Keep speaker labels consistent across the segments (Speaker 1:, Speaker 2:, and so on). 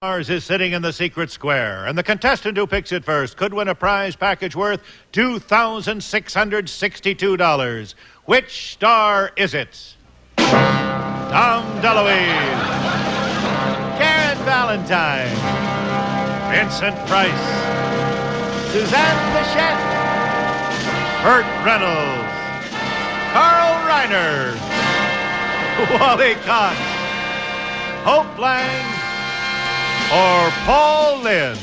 Speaker 1: Ours is sitting in the secret square, and the contestant who picks it first could win a prize package worth $2,662. Which star is it? Tom DeLuise, Karen Valentine, Vincent Price, Suzanne Pleshette, Burt Reynolds, Reiner, Wally Cox, Hope Lange, or Paul Lynde,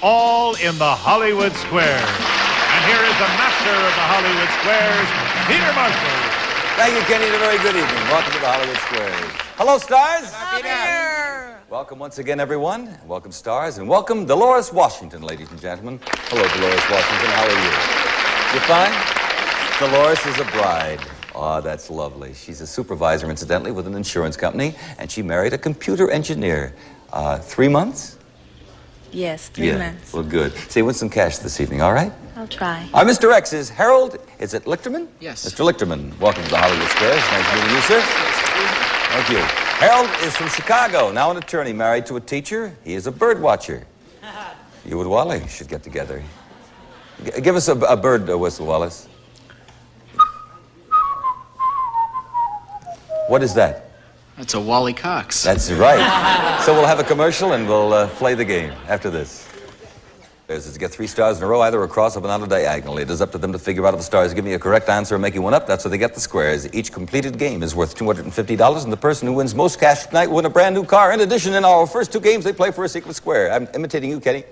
Speaker 1: all in the Hollywood Square. And here is the master of the Hollywood Squares, Peter Marshall.
Speaker 2: Thank you, Kenny, and a very good evening. Welcome to the Hollywood Squares. Hello, stars.
Speaker 3: Peter.
Speaker 2: Welcome once again, everyone. Welcome, stars, and welcome, Delores, Washington, ladies and gentlemen. Hello, Delores, Washington. How are you? You fine? Delores is a bride. Oh, that's lovely. She's a supervisor, incidentally, with an insurance company, and she married a computer engineer. 3 months?
Speaker 3: Yes, 3 months.
Speaker 2: Well, good. So you win some cash this evening, all right?
Speaker 3: I'll try.
Speaker 2: Our Mr. X is Harold. Is it Lichterman?
Speaker 4: Yes.
Speaker 2: Mr. Lichterman, welcome to the Hollywood Squares. Nice meeting you, sir. Thank you. Harold is from Chicago, now an attorney, married to a teacher. He is a bird watcher. You and Wally should get together. Give us a bird whistle, Wallace. What is that?
Speaker 4: That's a Wally Cox.
Speaker 2: That's right. So we'll have a commercial and we'll play the game after this. There's to get 3 stars in a row, either across or not diagonally. It is up to them to figure out if the stars give me a correct answer and make you one up. That's how they get the squares. Each completed game is worth $250, and the person who wins most cash tonight will win a brand new car. In addition, in our first 2 games, they play for a secret square. I'm imitating you, Kenny.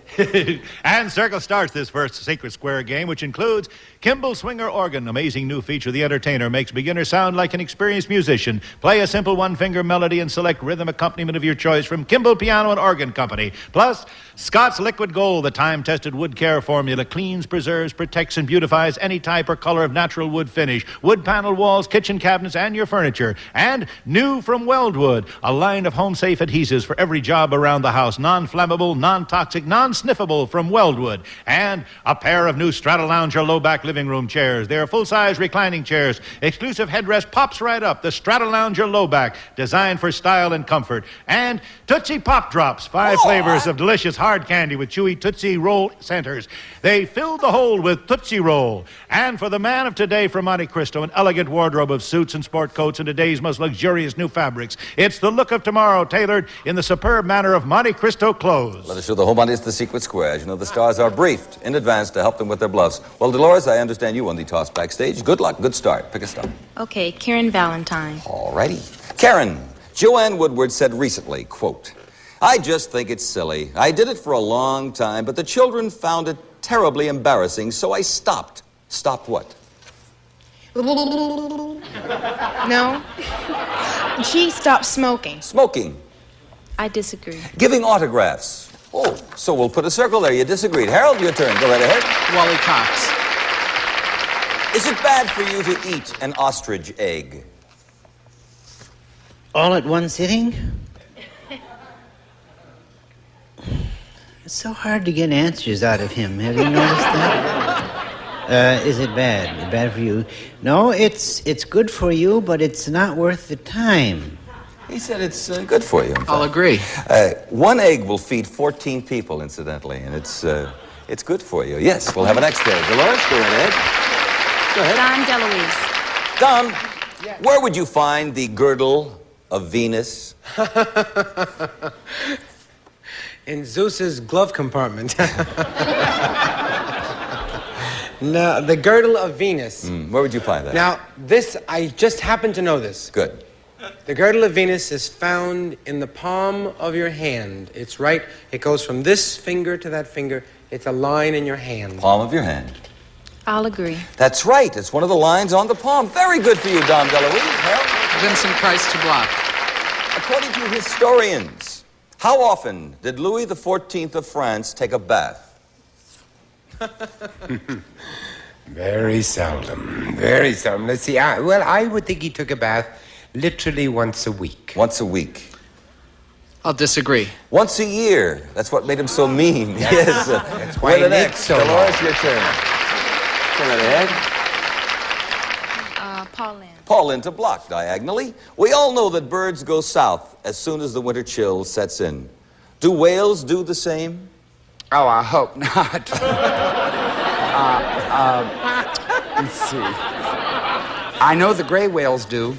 Speaker 1: And Circle starts this first secret square game, which includes Kimball Swinger Organ, amazing new feature. The entertainer makes beginner sound like an experienced musician. Play a simple one-finger melody and select rhythm accompaniment of your choice from Kimball Piano and Organ Company. Plus, Scott's Liquid Gold, the time-tested wood care formula, cleans, preserves, protects, and beautifies any type or color of natural wood finish. Wood panel walls, kitchen cabinets, and your furniture. And new from Weldwood, a line of home-safe adhesives for every job around the house. Non-flammable, non-toxic, non-sniffable from Weldwood. And a pair of new Strata-Lounger low-back living room chairs. They're full-size reclining chairs. Exclusive headrest pops right up. The Strata-Lounger low-back, designed for style and comfort. And Tootsie Pop Drops, 5 flavors of delicious hard candy with chewy Tootsie Roll centers. They filled the hole with Tootsie Roll. And for the man of today from Monte Cristo, an elegant wardrobe of suits and sport coats and today's most luxurious new fabrics. It's the look of tomorrow, tailored in the superb manner of Monte Cristo clothes.
Speaker 2: Let us show the whole audience the secret square. As you know, the stars are briefed in advance to help them with their bluffs. Well, Delores, I understand you won the toss backstage. Good luck. Good start. Pick a star.
Speaker 3: Okay, Karen Valentine.
Speaker 2: All righty. Karen, Joanne Woodward said recently, quote, "I just think it's silly. I did it for a long time, but the children found it terribly embarrassing, so I stopped." Stopped what?
Speaker 5: No. She stopped smoking.
Speaker 2: Smoking.
Speaker 3: I disagree.
Speaker 2: Giving autographs. Oh, so we'll put a circle there. You disagreed. Harold, your turn. Go right ahead.
Speaker 4: Wally Cox.
Speaker 2: Is it bad for you to eat an ostrich egg?
Speaker 6: All at one sitting? It's so hard to get answers out of him. Have you noticed that? Is it bad? Bad for you? No, it's good for you, but it's not worth the time.
Speaker 2: He said it's good for you.
Speaker 4: I'll agree.
Speaker 2: 1 egg will feed 14 people, incidentally, and it's good for you. Yes, we'll have an next day. Delores, go ahead. Go ahead.
Speaker 3: Don DeLuise.
Speaker 2: Don, where would you find the girdle of Venus?
Speaker 7: In Zeus's glove compartment. No, the girdle of Venus.
Speaker 2: Where would you find that?
Speaker 7: Now, this, I just happen to know this.
Speaker 2: Good.
Speaker 7: The girdle of Venus is found in the palm of your hand. It's right, it goes from this finger to that finger. It's a line in your hand.
Speaker 2: Palm of your hand.
Speaker 3: I'll agree.
Speaker 2: That's right. It's one of the lines on the palm. Very good for you, Don DeLuise. Harold?
Speaker 4: Vincent Price to block.
Speaker 2: According to historians, how often did Louis XIV of France take a bath?
Speaker 8: Very seldom. Very seldom. Let's see. I would think he took a bath literally once a week.
Speaker 2: Once a week.
Speaker 4: I'll disagree.
Speaker 2: Once a year. That's what made him so mean. Yes.
Speaker 8: That's why
Speaker 2: We're the
Speaker 8: he lived
Speaker 2: next.
Speaker 8: so long.
Speaker 2: Delores, your turn. Go right ahead.
Speaker 3: Paul Lynde.
Speaker 2: Paul Lynde to block diagonally. We all know that birds go south as soon as the winter chill sets in. Do whales do the same?
Speaker 9: Oh, I hope not. Let's see. I know the gray whales do.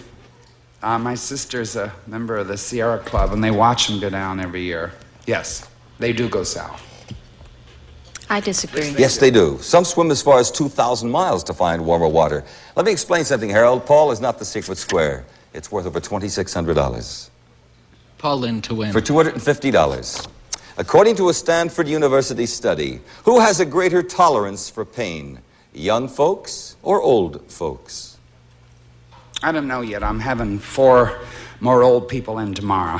Speaker 9: My sister's a member of the Sierra Club, and they watch them go down every year. Yes, they do go south.
Speaker 3: I disagree.
Speaker 2: Yes, they do. Some swim as far as 2,000 miles to find warmer water. Let me explain something, Harold. Paul is not the secret square. It's worth over $2,600.
Speaker 4: Paul Lynde to win.
Speaker 2: For $250. According to a Stanford University study, who has a greater tolerance for pain, young folks or old folks?
Speaker 9: I don't know yet. I'm having 4 more old people in tomorrow.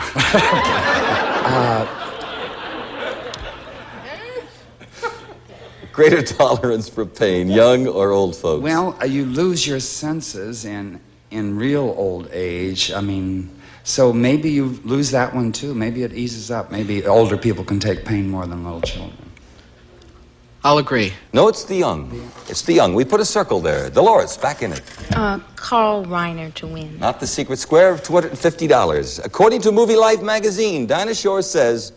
Speaker 2: Greater tolerance for pain, young or old folks?
Speaker 9: Well, you lose your senses in real old age. I mean, so maybe you lose that one too. Maybe it eases up. Maybe older people can take pain more than little children.
Speaker 4: I'll agree.
Speaker 2: No, it's the young. It's the young. We put a circle there. Delores, back in it.
Speaker 3: Carl Reiner to win.
Speaker 2: Not the secret square of $250. According to Movie Life magazine, Dinah Shore says,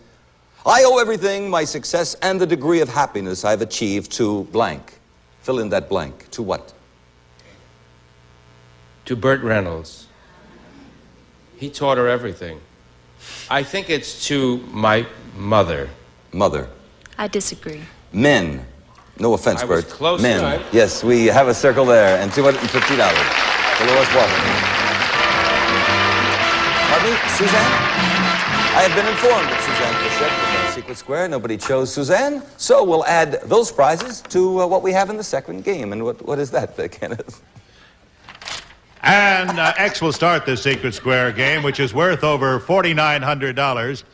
Speaker 2: I owe everything, my success, and the degree of happiness I've achieved to blank. Fill in that blank. To what?
Speaker 10: To Burt Reynolds. He taught her everything. I think it's to my mother.
Speaker 2: Mother.
Speaker 3: I disagree.
Speaker 2: Men. No offense,
Speaker 10: I was
Speaker 2: Bert.
Speaker 10: close,
Speaker 2: Men.
Speaker 10: right?
Speaker 2: Yes, we have a circle there, and $250. Delores Washington. Pardon me, Suzanne? I have been informed that Suzanne Pleshette was in the secret square. Nobody chose Suzanne, so we'll add those prizes to what we have in the second game. And what is that, Kenneth?
Speaker 1: And X will start the secret square game, which is worth over $4,900.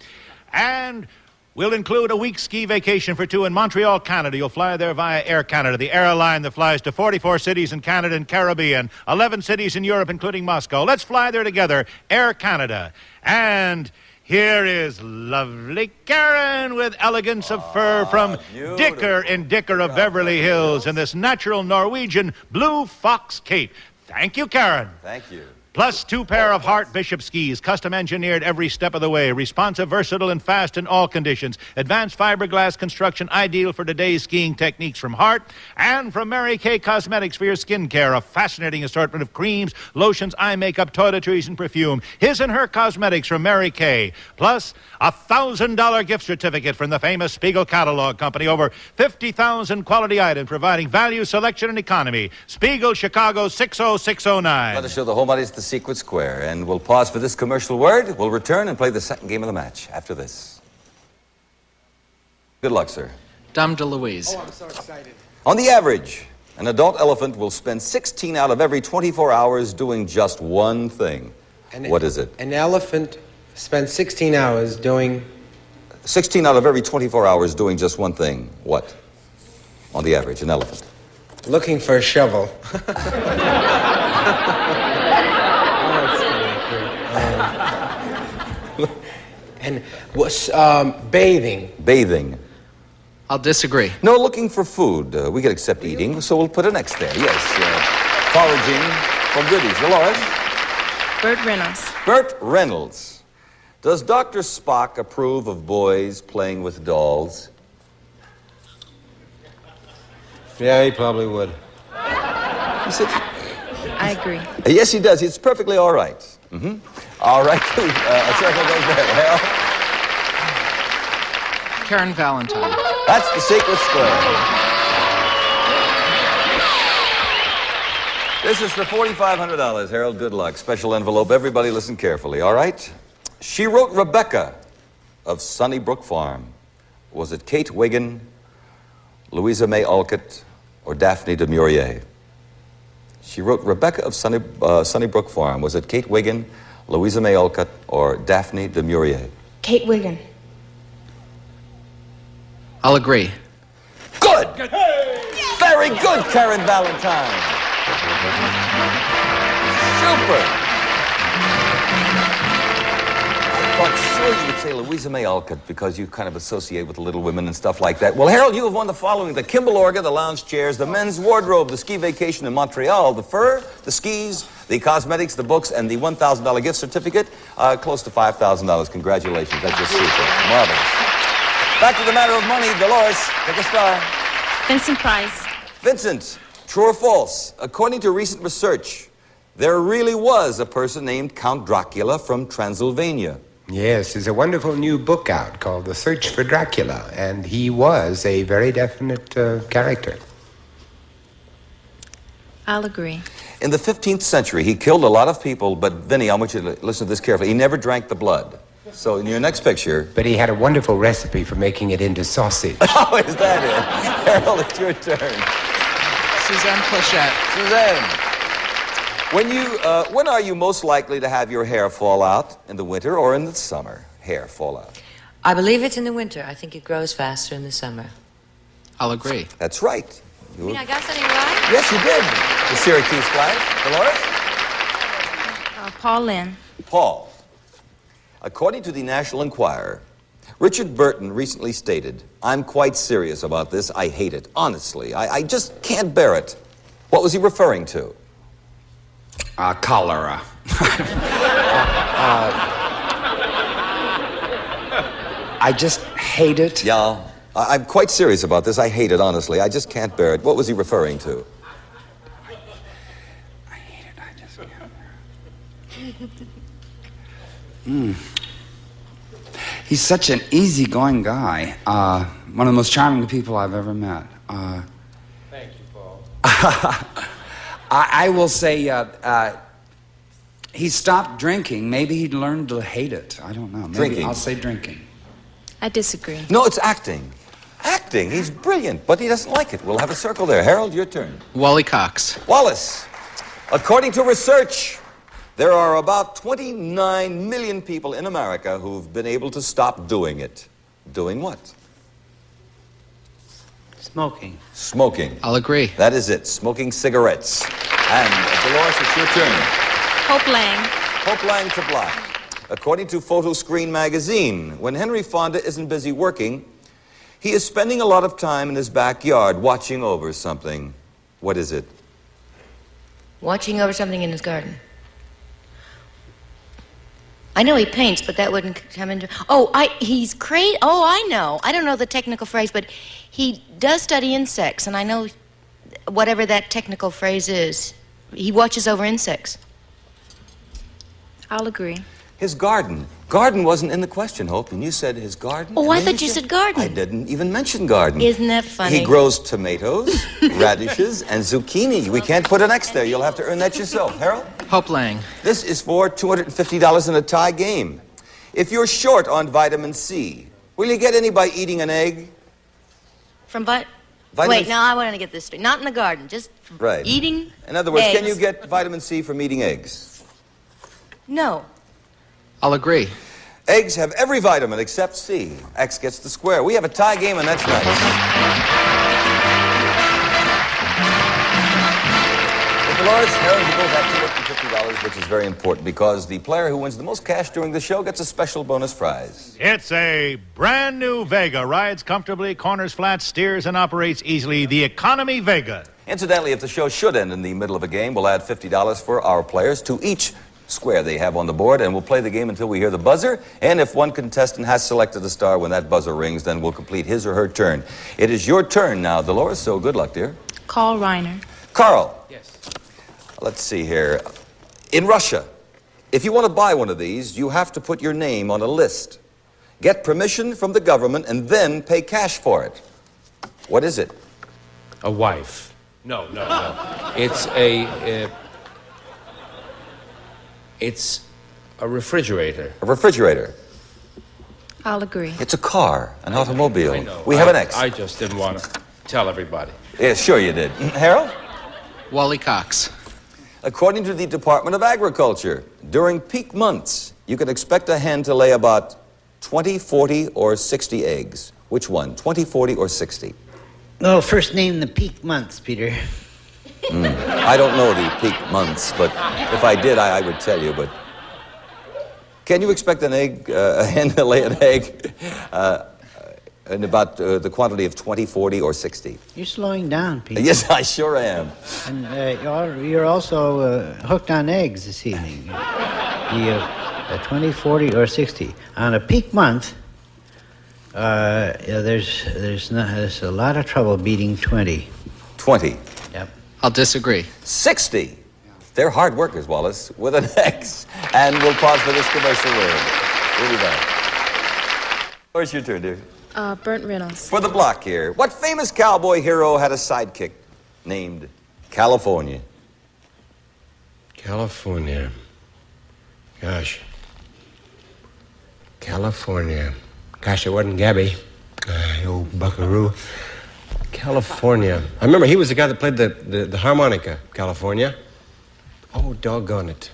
Speaker 1: And we'll include a week's ski vacation for 2 in Montreal, Canada. You'll fly there via Air Canada, the airline that flies to 44 cities in Canada and Caribbean, 11 cities in Europe, including Moscow. Let's fly there together, Air Canada. And here is lovely Karen with elegance of fur from Dicker in Dicker of Beverly Hills in this natural Norwegian blue fox cape. Thank you, Karen.
Speaker 2: Thank you.
Speaker 1: Plus 2 pair of Hart Bishop skis, custom engineered every step of the way, responsive, versatile, and fast in all conditions. Advanced fiberglass construction, ideal for today's skiing techniques from Hart. And from Mary Kay Cosmetics for your skin care, a fascinating assortment of creams, lotions, eye makeup, toiletries, and perfume. His and Her Cosmetics from Mary Kay. Plus a $1,000 gift certificate from the famous Spiegel Catalog Company. Over 50,000 quality items providing value, selection, and economy. Spiegel, Chicago, 60609.
Speaker 2: Let us show the home audience the secret square, and we'll pause for this commercial word. We'll return and play the second game of the match after this. Good luck, sir.
Speaker 4: Dame DeLuise.
Speaker 7: Oh, I'm so excited.
Speaker 2: On the average, an adult elephant will spend 16 out of every 24 hours doing just one thing. What is it?
Speaker 7: An elephant spends 16 hours doing...
Speaker 2: 16 out of every 24 hours doing just one thing. What? On the average, an elephant.
Speaker 7: Looking for a shovel. And was bathing.
Speaker 2: Bathing.
Speaker 4: I'll disagree.
Speaker 2: No, looking for food. We can accept eating, so we'll put an X there. Yes. Foraging for goodies. Delores?
Speaker 3: Burt Reynolds.
Speaker 2: Burt Reynolds. Does Dr. Spock approve of boys playing with dolls?
Speaker 7: Yeah, he probably would.
Speaker 2: He said,
Speaker 3: I agree.
Speaker 2: yes, he does. It's perfectly all right. Mm-hmm. All right. A circle goes there. Harold?
Speaker 4: Karen Valentine.
Speaker 2: That's the secret square. This is for $4,500, Harold. Good luck. Special envelope. Everybody listen carefully, all right? She wrote Rebecca of Sunnybrook Farm. Was it Kate Wiggin, Louisa May Alcott, or Daphne du Maurier? She wrote Rebecca of Sunnybrook Farm. Was it Kate Wiggin, Louisa May Alcott, or Daphne du Maurier?
Speaker 5: Kate Wiggin.
Speaker 4: I'll agree.
Speaker 2: Good! Very good, Karen Valentine. Super! I thought sure you would say Louisa May Alcott because you kind of associate with the Little Women and stuff like that. Well, Harold, you have won the following: the Kimball organ, the lounge chairs, the men's wardrobe, the ski vacation in Montreal, the fur, the skis, The cosmetics, the books, and the $1,000 gift certificate, close to $5,000. Congratulations. That's just super. Marvelous. Back to the matter of money. Delores, pick a star.
Speaker 3: Vincent Price.
Speaker 2: Vincent, true or false? According to recent research, there really was a person named Count Dracula from Transylvania.
Speaker 8: Yes, there's a wonderful new book out called The Search for Dracula, and he was a very definite character.
Speaker 3: I'll agree.
Speaker 2: In the 15th century, he killed a lot of people, but Vinny, I want you to listen to this carefully. He never drank the blood. So in your next picture...
Speaker 8: But he had a wonderful recipe for making it into sausage.
Speaker 2: Oh, is that it? Harold, it's your turn.
Speaker 4: Suzanne Pleshette.
Speaker 2: Suzanne, when are you most likely to have your hair fall out? In the winter or in the summer? Hair fall out.
Speaker 11: I believe it's in the winter. I think it grows faster in the summer.
Speaker 4: I'll agree.
Speaker 2: That's right.
Speaker 11: You mean I got something right?
Speaker 2: Yes, you did. The Syracuse class. Delores?
Speaker 3: Paul Lynde.
Speaker 2: Paul. According to the National Enquirer, Richard Burton recently stated, "I'm quite serious about this. I hate it. Honestly, I just can't bear it." What was he referring to?
Speaker 9: Cholera. I just hate it.
Speaker 2: Yeah, I'm quite serious about this. I hate it, honestly. I just can't bear it. What was he referring to?
Speaker 9: I hate it. I just can't bear it. He's such an easygoing guy. One of the most charming people I've ever met.
Speaker 10: Thank you, Paul.
Speaker 9: I will say he stopped drinking. Maybe he'd learned to hate it. I don't know. Maybe
Speaker 2: Drinking.
Speaker 9: I'll say drinking.
Speaker 3: I disagree.
Speaker 2: No, it's acting. Acting. He's brilliant, but he doesn't like it. We'll have a circle there. Harold, your turn.
Speaker 4: Wally Cox.
Speaker 2: Wallace, according to research, there are about 29 million people in America who've been able to stop doing it. Doing what?
Speaker 6: Smoking.
Speaker 2: Smoking.
Speaker 4: I'll agree.
Speaker 2: That is it. Smoking cigarettes. And Delores, it's your turn.
Speaker 3: Hope Lange.
Speaker 2: Hope Lange to block. According to Photo Screen magazine, when Henry Fonda isn't busy working, he is spending a lot of time in his backyard watching over something. What is it?
Speaker 11: Watching over something in his garden. I know he paints, but that wouldn't come into... he's crazy. Oh, I know. I don't know the technical phrase, but he does study insects, and I know whatever that technical phrase is. He watches over insects.
Speaker 3: I'll agree.
Speaker 2: His garden. Garden wasn't in the question, Hope, and you said his garden.
Speaker 11: Oh, I
Speaker 2: And then
Speaker 11: thought you said garden.
Speaker 2: I didn't even mention garden.
Speaker 11: Isn't that funny?
Speaker 2: He grows tomatoes, radishes, and zucchini. We can't put an X there. You'll have to earn that yourself. Harold?
Speaker 4: Hope Lange.
Speaker 2: This is for $250 in a tie game. If you're short on vitamin C, will you get any by eating an egg?
Speaker 11: From
Speaker 2: Vitamin
Speaker 11: Wait, no, I want to get this straight. Not in the garden, just
Speaker 2: Right.
Speaker 11: eating
Speaker 2: In other words, can
Speaker 11: eggs.
Speaker 2: you get vitamin C from eating eggs?
Speaker 11: No.
Speaker 4: I'll agree.
Speaker 2: Eggs have every vitamin except C. X gets the square. We have a tie game, and that's nice. Delores, Harold, you both have $250, which is very important because the player who wins the most cash during the show gets a special bonus prize.
Speaker 1: It's a brand new Vega. Rides comfortably, corners flat, steers, and operates easily. The Economy Vega.
Speaker 2: Incidentally, if the show should end in the middle of a game, we'll add $50 for our players to each square they have on the board, and we'll play the game until we hear the buzzer. And if one contestant has selected a star when that buzzer rings, then we'll complete his or her turn. It is your turn now, Delores, so good luck, dear.
Speaker 3: Carl Reiner.
Speaker 2: Carl.
Speaker 10: Yes.
Speaker 2: Let's see here. In Russia, if you want to buy one of these, you have to put your name on a list, get permission from the government, and then pay cash for it. What is it?
Speaker 10: A wife. No. It's it's a refrigerator.
Speaker 2: A refrigerator.
Speaker 3: I'll agree.
Speaker 2: It's a car, an automobile.
Speaker 10: I know.
Speaker 2: We have an X.
Speaker 10: I just didn't want to tell everybody.
Speaker 2: Yeah, sure you did. Harold?
Speaker 4: Wally Cox.
Speaker 2: According to the Department of Agriculture, during peak months, you can expect a hen to lay about 20, 40, or 60 eggs. Which one? 20, 40, or 60?
Speaker 6: Oh, first name the peak months, Peter.
Speaker 2: I don't know the peak months, but if I did, I would tell you. But can you expect a hen to lay an egg in about the quantity of 20, 40, or 60.
Speaker 6: You're slowing down, Pete.
Speaker 2: Yes, I sure am.
Speaker 6: And you're also hooked on eggs this evening. 20, 40, or 60. On a peak month, there's a lot of trouble beating 20.
Speaker 2: 20.
Speaker 6: Yep.
Speaker 4: I'll disagree.
Speaker 2: 60. They're hard workers, Wallace, with an X. And we'll pause for this commercial word. We'll be back. Where's your turn, dear?
Speaker 3: Burt Reynolds.
Speaker 2: For the block here. What famous cowboy hero had a sidekick named California?
Speaker 7: California. Gosh. California. Gosh, it wasn't Gabby. Old buckaroo. California. I remember he was the guy that played the harmonica. California. Oh, doggone it.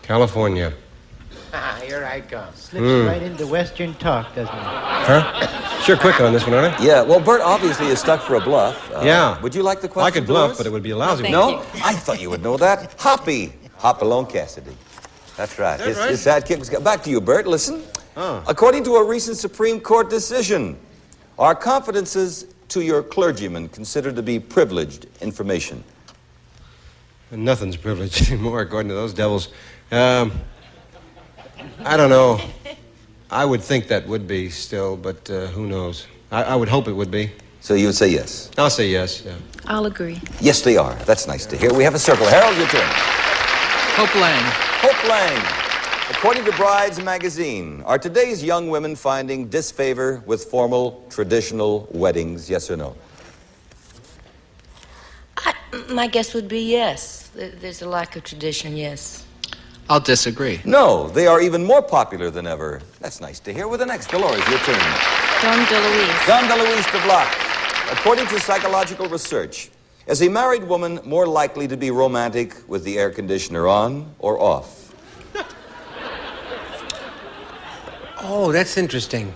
Speaker 7: California. Here I come.
Speaker 6: Slips right into Western talk, doesn't it?
Speaker 7: Huh? Sure quick on this one, aren't I?
Speaker 2: Yeah, well, Bert obviously is stuck for a bluff.
Speaker 7: Yeah.
Speaker 2: Would you like the question?
Speaker 7: I could bluff,
Speaker 2: Doris?
Speaker 7: but it would be a lousy one.
Speaker 2: No? I thought you would know that. Hoppy. Hopalong Cassidy. That's right.
Speaker 7: Is that
Speaker 2: His sidekick was... Back to you, Bert. Listen.
Speaker 7: Oh.
Speaker 2: According to a recent Supreme Court decision, are confidences to your clergyman considered to be privileged information?
Speaker 7: Nothing's privileged anymore, according to those devils. I don't know. I would think that would be still, but who knows? I would hope it would be.
Speaker 2: So you would say yes?
Speaker 7: I'll say yes, yeah.
Speaker 3: I'll agree.
Speaker 2: Yes, they are. That's nice to hear. We have a circle. Harold, your turn.
Speaker 4: Hope Lange.
Speaker 2: Hope Lange. According to Brides magazine, are today's young women finding disfavor with formal, traditional weddings, yes or no?
Speaker 11: My guess would be yes. There's a lack of tradition, yes.
Speaker 4: I'll disagree.
Speaker 2: No, they are even more popular than ever. That's nice to hear. With the next, Delores, your turn.
Speaker 3: Dom DeLuise.
Speaker 2: Dom DeLuise de Block. According to psychological research, is a married woman more likely to be romantic with the air conditioner on or off?
Speaker 7: Oh, that's interesting.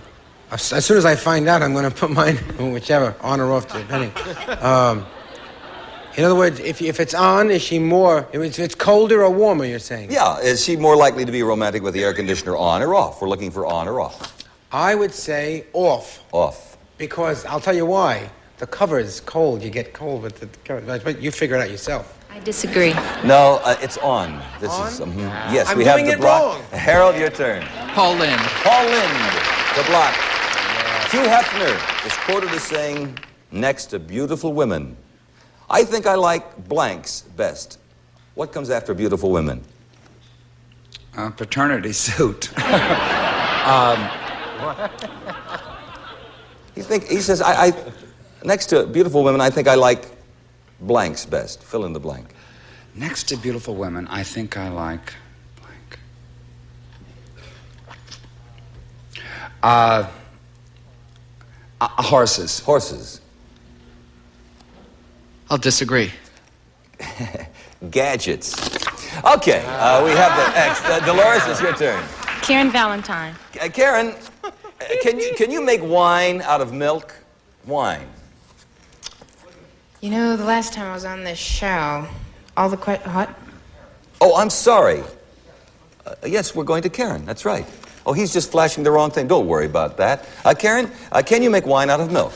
Speaker 7: As soon as I find out, I'm going to put mine, whichever, on or off, depending. In other words, if it's on, is she more... If it's colder or warmer, you're saying?
Speaker 2: Yeah, is she more likely to be romantic with the air conditioner on or off? We're looking for on or off.
Speaker 7: I would say off.
Speaker 2: Off.
Speaker 7: Because, I'll tell you why. The cover is cold. You get cold with the cover. But you figure it out yourself.
Speaker 3: I disagree.
Speaker 2: No, it's on. This
Speaker 7: On?
Speaker 2: is... yes,
Speaker 7: I'm
Speaker 2: we have
Speaker 7: doing
Speaker 2: the
Speaker 7: it
Speaker 2: block.
Speaker 7: wrong.
Speaker 2: Harold, your turn.
Speaker 4: Paul Lynde.
Speaker 2: Paul Lynde, the block. Hugh Hefner is quoted as saying, next to beautiful women, I think I like blanks best. What comes after beautiful women?
Speaker 9: Paternity suit.
Speaker 2: He says, I next to beautiful women, I think I like blanks best. Fill in the blank.
Speaker 9: Next to beautiful women, I think I like blank. Horses.
Speaker 2: Horses.
Speaker 4: I'll disagree.
Speaker 2: Gadgets. Okay, we have the X. Delores, it's your turn.
Speaker 3: Karen Valentine.
Speaker 2: Karen, can you make wine out of milk? Wine.
Speaker 5: You know, the last time I was on this show, all the what?
Speaker 2: Oh, I'm sorry. Yes, we're going to Karen. That's right. Oh, he's just flashing the wrong thing. Don't worry about that. Karen, can you make wine out of milk?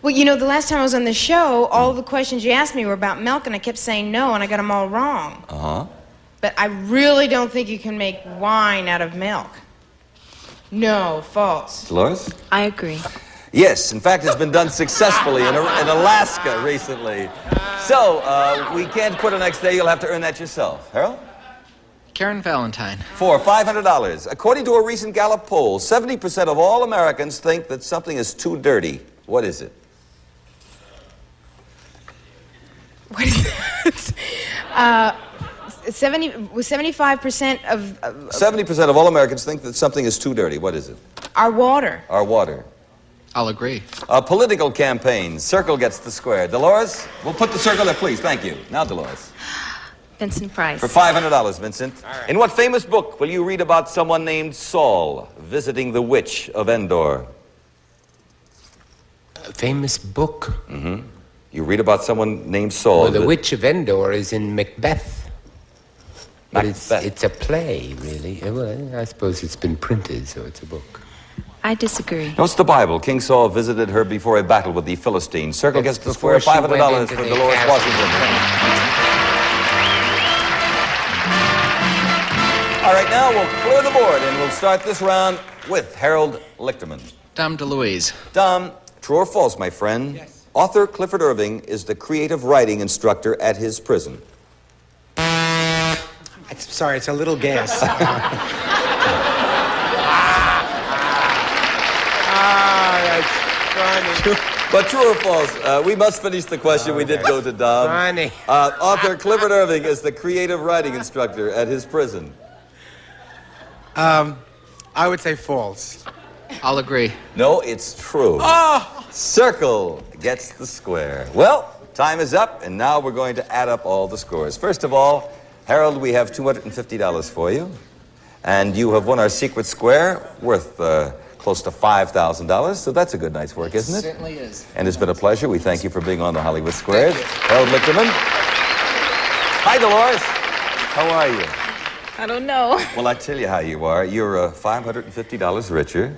Speaker 5: Well, you know, the last time I was on the show, all the questions you asked me were about milk, and I kept saying no, and I got them all wrong.
Speaker 2: Uh-huh.
Speaker 5: But I really don't think you can make wine out of milk. No, false.
Speaker 2: Dolores?
Speaker 3: I agree.
Speaker 2: Yes, in fact, it's been done successfully in Alaska recently. So, we can't put an X there. You'll have to earn that yourself. Harold?
Speaker 4: Karen Valentine.
Speaker 2: For $500. According to a recent Gallup poll, 70% of all Americans think that something is too dirty. What is it?
Speaker 5: What is that? 75% of
Speaker 2: 70% of all Americans think that something is too dirty. What is it?
Speaker 5: our water.
Speaker 2: Our water.
Speaker 4: I'll agree.
Speaker 2: Political campaigns. Circle gets the square. Dolores, we'll put the circle there, please. Thank you. Now, Dolores.
Speaker 3: Vincent Price.
Speaker 2: For $500, Vincent. Right. In what famous book will you read about someone named Saul visiting the witch of Endor?
Speaker 8: A famous book?
Speaker 2: Mm-hmm. You read about someone named Saul.
Speaker 8: Well, the witch of Endor is in Macbeth. But it's a play, really. Well, I suppose it's been printed, so it's a book.
Speaker 3: I disagree.
Speaker 2: No, it's the Bible. King Saul visited her before a battle with the Philistines. Circle gets the square, $500 for Delores, Washington. All right, now we'll clear the board, and we'll start this round with Harold Lichterman.
Speaker 4: Dom DeLuise.
Speaker 2: Dom, true or false, my friend?
Speaker 8: Yes.
Speaker 2: Author Clifford Irving is the creative writing instructor at his prison.
Speaker 12: Sorry, it's a little gas.
Speaker 8: That's funny.
Speaker 2: But true or false? We must finish the question. We did go to Dom.
Speaker 8: Funny.
Speaker 2: Author Clifford Irving is the creative writing instructor at his prison.
Speaker 12: I would say false.
Speaker 4: I'll agree.
Speaker 2: No, it's true.
Speaker 12: Oh!
Speaker 2: Circle gets the square. Well, time is up, and now we're going to add up all the scores. First of all, Harold, we have $250 for you, and you have won our secret square worth close to $5,000, so that's a good night's work, isn't it?
Speaker 4: Certainly is.
Speaker 2: And it's been a pleasure. We thank you for being on the Hollywood Squares. Harold Lichterman. Hi, Delores. How are you?
Speaker 3: I don't know.
Speaker 2: Well, I tell you how you are. You're $550 richer.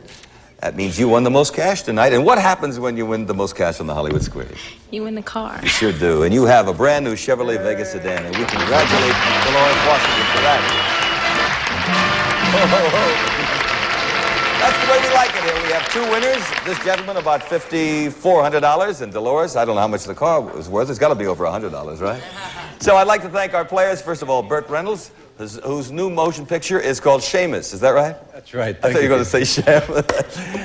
Speaker 2: That means you won the most cash tonight. And what happens when you win the most cash on the Hollywood Squares?
Speaker 3: You win the car.
Speaker 2: You sure do. And you have a brand new Chevrolet Vega sedan. And we congratulate Delores Washington for that. Ho, ho, ho. That's the way we like it here. We have two winners. This gentleman, about $5,400. And Delores, I don't know how much the car was worth. It's got to be over $100, right? So I'd like to thank our players. First of all, Burt Reynolds, whose new motion picture is called Seamus. Is that right?
Speaker 7: That's right.
Speaker 2: I thought you were going to say Sham.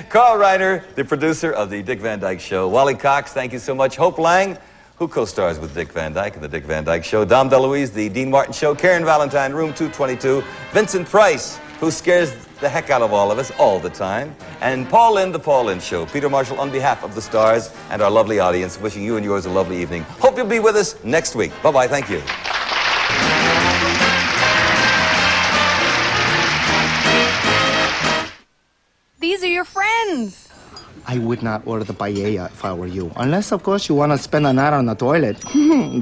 Speaker 2: Carl Reiner, the producer of The Dick Van Dyke Show. Wally Cox, thank you so much. Hope Lange, who co-stars with Dick Van Dyke in The Dick Van Dyke Show. Dom DeLuise, The Dean Martin Show. Karen Valentine, Room 222. Vincent Price, who scares the heck out of all of us all the time. And Paul Lynde, The Paul Lynde Show. Peter Marshall, on behalf of the stars and our lovely audience, wishing you and yours a lovely evening. Hope you'll be with us next week. Bye-bye. Thank you.
Speaker 13: These are your friends.
Speaker 14: I would not order the paella if I were you. Unless, of course, you want to spend a night on the toilet.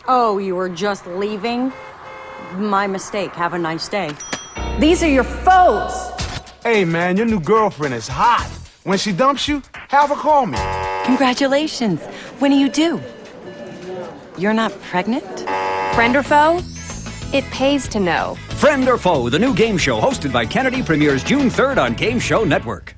Speaker 13: Oh, you were just leaving? My mistake. Have a nice day. These are your foes.
Speaker 15: Hey, man, your new girlfriend is hot. When she dumps you, have her call me.
Speaker 13: Congratulations. When are you due? You're not pregnant? Friend or foe? It pays to know.
Speaker 16: Friend or Foe, the new game show hosted by Kennedy, premieres June 3rd on Game Show Network.